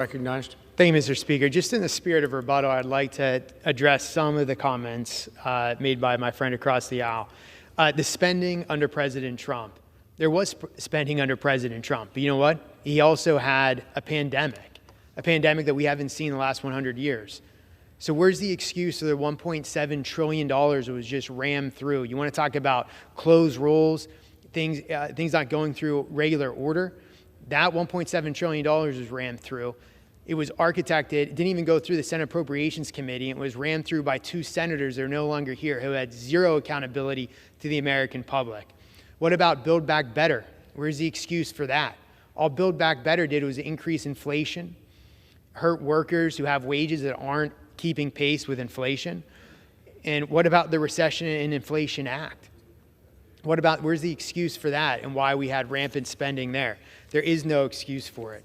Recognized. Thank you, Mr. Speaker. Just in the spirit of rebuttal, I'd like to address some of the comments made by my friend across the aisle. The spending under President Trump. There was spending under President Trump, but you know what? He also had a pandemic that we haven't seen in the last 100 years. So where's the excuse of the $1.7 trillion that was just rammed through? You want to talk about closed rules, things not going through regular order? That $1.7 trillion was rammed through. It was architected, it didn't even go through the Senate Appropriations Committee. It was rammed through by two senators that are no longer here who had zero accountability to the American public. What about Build Back Better? Where's the excuse for that? All Build Back Better did was increase inflation, hurt workers who have wages that aren't keeping pace with inflation. And what about the Recession and Inflation Act? Where's the excuse for that and why we had rampant spending there? There is no excuse for it.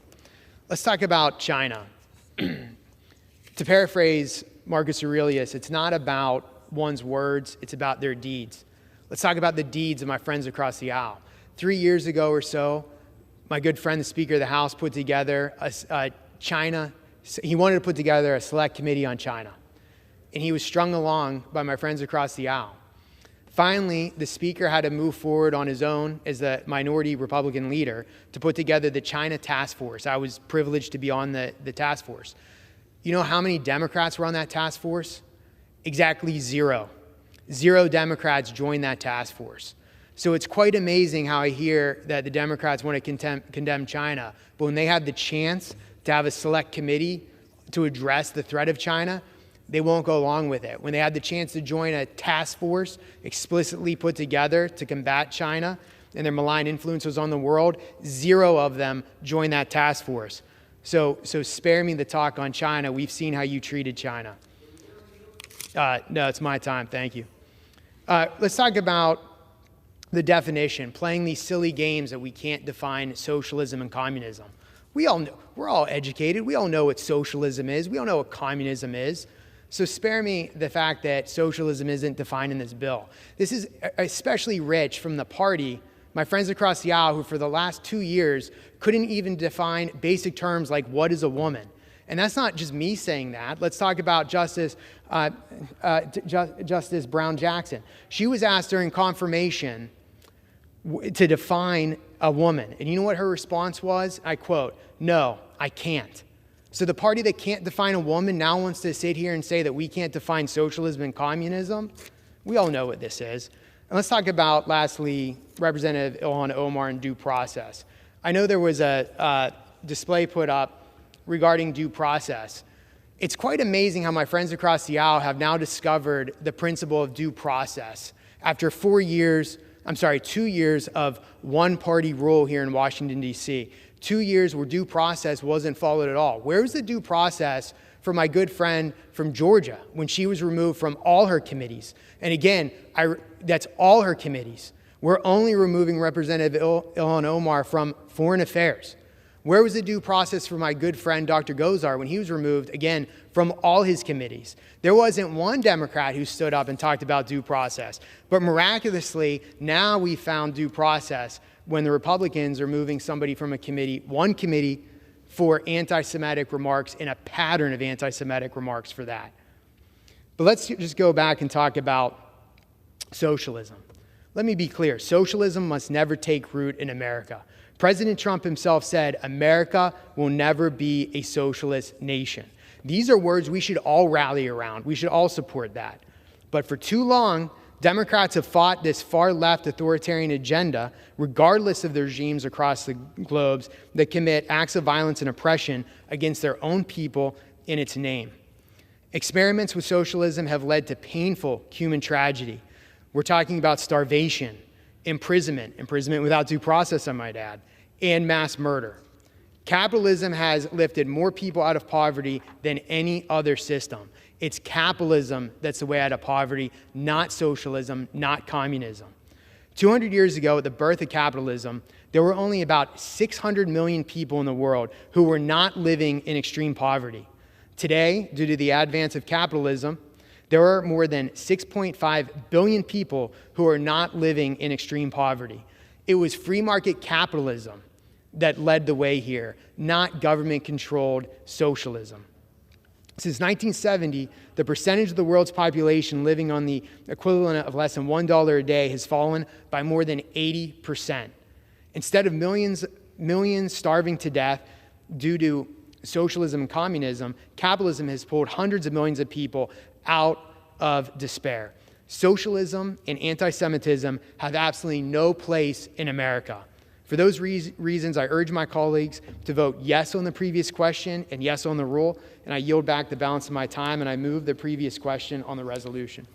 Let's talk about China. To paraphrase Marcus Aurelius, it's not about one's words, it's about their deeds. Let's talk about the deeds of my friends across the aisle. 3 years ago or so, my good friend, the Speaker of the House, put together he wanted to put together a select committee on China. And he was strung along by my friends across the aisle. Finally, the Speaker had to move forward on his own as the minority Republican leader to put together the China Task Force. I was privileged to be on the task force. You know how many Democrats were on that task force? Exactly zero. 0 Democrats joined that task force. So it's quite amazing how I hear that the Democrats want to condemn China, but when they had the chance to have a select committee to address the threat of China, they won't go along with it. When they had the chance to join a task force explicitly put together to combat China and their malign influences on the world, 0 of them joined that task force. So spare me the talk on China. We've seen how you treated China. No, it's my time. Thank you. Let's talk about the definition, playing these silly games that we can't define socialism and communism. We all know, we're all educated. We all know what socialism is. We all know what communism is. So spare me the fact that socialism isn't defined in this bill. This is especially rich from the party, my friends across the aisle, who for the last 2 years couldn't even define basic terms like what is a woman. And that's not just me saying that. Let's talk about Justice Brown Jackson. She was asked during confirmation to define a woman. And you know what her response was? I quote, "No, I can't." So the party that can't define a woman now wants to sit here and say that we can't define socialism and communism? We all know what this is. And let's talk about, lastly, Representative Ilhan Omar and due process. I know there was a display put up regarding due process. It's quite amazing how my friends across the aisle have now discovered the principle of due process after 2 years of one-party rule here in Washington, D.C. 2 years where due process wasn't followed at all. Where was the due process for my good friend from Georgia when she was removed from all her committees? And again, that's all her committees. We're only removing Representative Ilhan Omar from Foreign Affairs. Where was the due process for my good friend Dr. Gozar when he was removed, again, from all his committees? There wasn't one Democrat who stood up and talked about due process. But miraculously, now we found due process when the Republicans are moving somebody from one committee for anti-Semitic remarks and a pattern of anti-Semitic remarks for that. But let's just go back and talk about socialism. Let me be clear. Socialism must never take root in America. President Trump himself said, "America will never be a socialist nation." These are words we should all rally around. We should all support that. But for too long, Democrats have fought this far-left authoritarian agenda, regardless of the regimes across the globes that commit acts of violence and oppression against their own people in its name. Experiments with socialism have led to painful human tragedy. We're talking about starvation, imprisonment without due process, I might add, and mass murder. Capitalism has lifted more people out of poverty than any other system. It's capitalism that's the way out of poverty, not socialism, not communism. 200 years ago, at the birth of capitalism, there were only about 600 million people in the world who were not living in extreme poverty. Today, due to the advance of capitalism, there are more than 6.5 billion people who are not living in extreme poverty. It was free market capitalism that led the way here, not government-controlled socialism. Since 1970, the percentage of the world's population living on the equivalent of less than $1 a day has fallen by more than 80%. Instead of millions starving to death due to socialism and communism, capitalism has pulled hundreds of millions of people out of despair. Socialism and anti-Semitism have absolutely no place in America. For those reasons, I urge my colleagues to vote yes on the previous question and yes on the rule, and I yield back the balance of my time, and I move the previous question on the resolution.